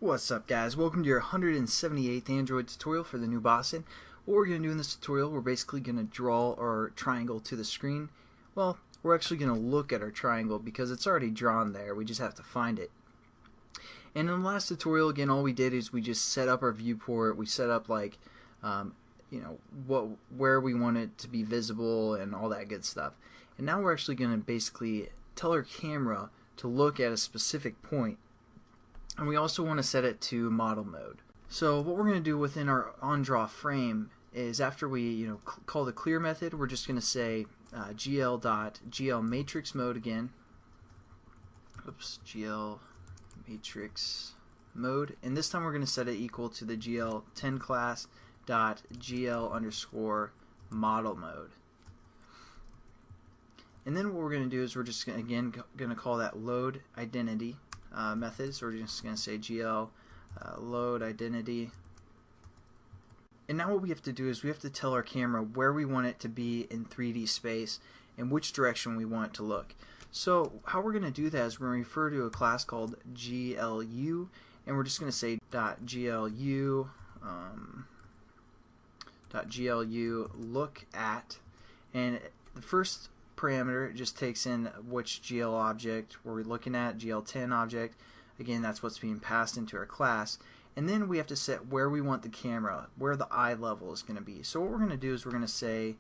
What's up, guys? Welcome to your 178th Android tutorial for the new Boston. What we're going to do in this tutorial, we're basically going to draw our triangle to the screen. Well, we're actually going to look at our triangle because it's already drawn there. We just have to find it. And in the last tutorial, again, all we did is we just set up our viewport. We set up like, where we want it to be visible and all that good stuff. And now we're actually going to basically tell our camera to look at a specific point. And we also want to set it to model mode. So what we're going to do within our onDraw frame is after we call the clear method, we're just going to say gl matrix mode again. Oops, gl matrix mode, and this time we're going to set it equal to the gl10 class dot gl underscore model mode. And then what we're going to do is we're just going to call that load identity method. So we're just going to say gl load identity. And now what we have to do is we have to tell our camera where we want it to be in 3D space and which direction we want it to look. So how we're going to do that is we're going to refer to a class called GLU, and we're just going to say .glu look at, and the first parameter just takes in which GL object we're looking at, GL10 object. Again, that's what's being passed into our class. And then we have to set where we want the camera, where the eye level is going to be. So what we're going to do is we're going to say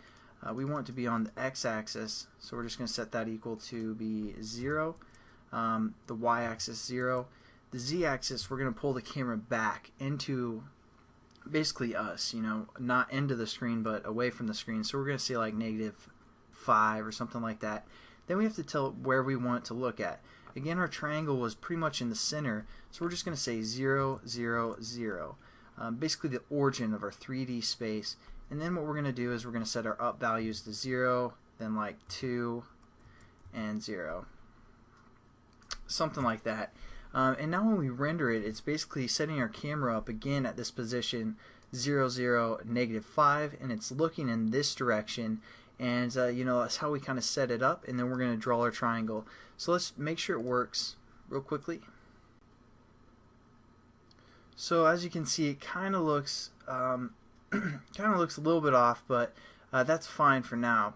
we want it to be on the x-axis, so we're just going to set that equal to be 0, the y-axis 0. The z-axis, we're going to pull the camera back into basically us, not into the screen but away from the screen. So we're going to say like -5 or something like that. Then we have to tell it where we want it to look at. Again, our triangle was pretty much in the center, so we're just going to say 0, 0, 0. Basically the origin of our 3D space. And then what we're going to do is we're going to set our up values to 0, then like 2, and 0. Something like that. And now when we render it, it's basically setting our camera up again at this position 0, 0, -5, and it's looking in this direction. And that's how we kind of set it up, and then we're going to draw our triangle. So let's make sure it works real quickly. So as you can see, it kind of looks a little bit off, but that's fine for now.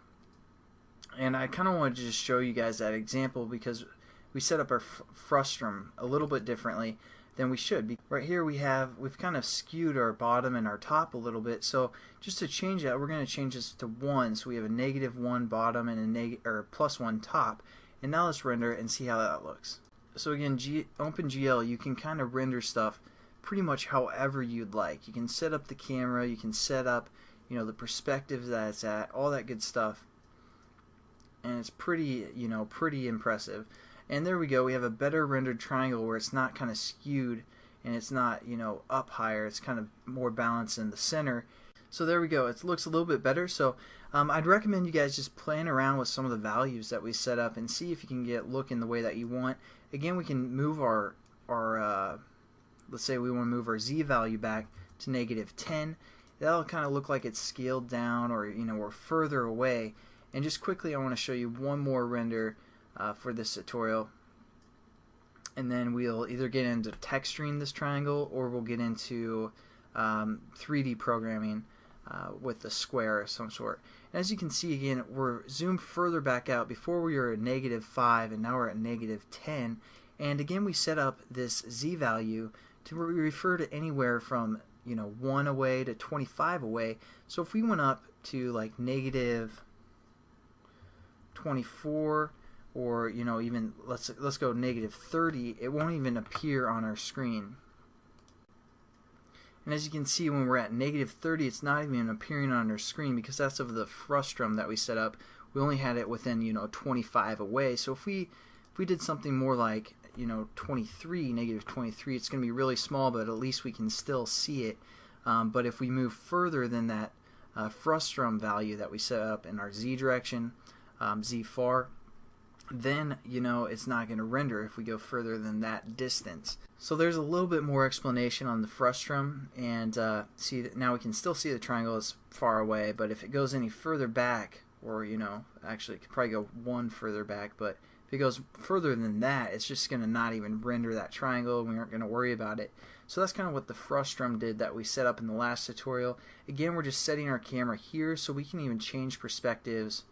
And I kind of wanted to just show you guys that example because we set up our frustum a little bit differently than we should. Right here we've kind of skewed our bottom and our top a little bit. So just to change that, we're going to change this to 1. So we have a -1 bottom and a +1 top. And now let's render it and see how that looks. So again, OpenGL, you can kind of render stuff pretty much however you'd like. You can set up the camera, you can set up the perspective that it's at, all that good stuff. And it's pretty pretty impressive. And there we go, we have a better rendered triangle where it's not kind of skewed and it's not up higher, it's kind of more balanced in the center. So there we go, it looks a little bit better. So I'd recommend you guys just playing around with some of the values that we set up and see if you can get looking the way that you want. Again, we can move our let's say we want to move our z value back to -10. That'll kind of look like it's scaled down, or we're further away. And just quickly, I want to show you one more render for this tutorial, and then we'll either get into texturing this triangle or we'll get into 3D programming with a square of some sort. And as you can see, again, we're zoomed further back out. Before we were at -5 and now we're at -10. And again, we set up this z value to refer to anywhere from 1 away to 25 away. So if we went up to like -24, or even let's go -30, it won't even appear on our screen. And as you can see, when we're at -30, it's not even appearing on our screen because that's of the frustum that we set up. We only had it within 25 away. So if we did something more like -23, it's going to be really small, but at least we can still see it. But if we move further than that frustum value that we set up in our z direction, z far, then it's not going to render if we go further than that distance. So there's a little bit more explanation on the frustum, and see that now we can still see the triangle is far away, but if it goes any further back, or actually it could probably go 1 further back, but if If it goes further than that, it's just going to not even render that triangle, and we aren't going to worry about it. So that's kind of what the frustum did that we set up in the last tutorial. Again, we're just setting our camera here so we can even change perspectives,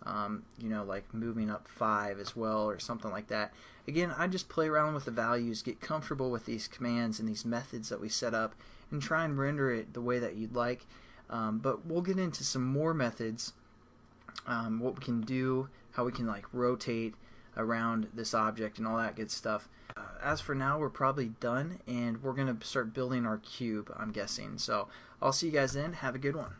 you know, like moving up 5 as well or something like that. Again, I just play around with the values, get comfortable with these commands and these methods that we set up, and try and render it the way that you'd like. But we'll get into some more methods, what we can do, how we can like rotate around this object and all that good stuff. As for now, we're probably done, and we're going to start building our cube, I'm guessing. So I'll see you guys then. Have a good one.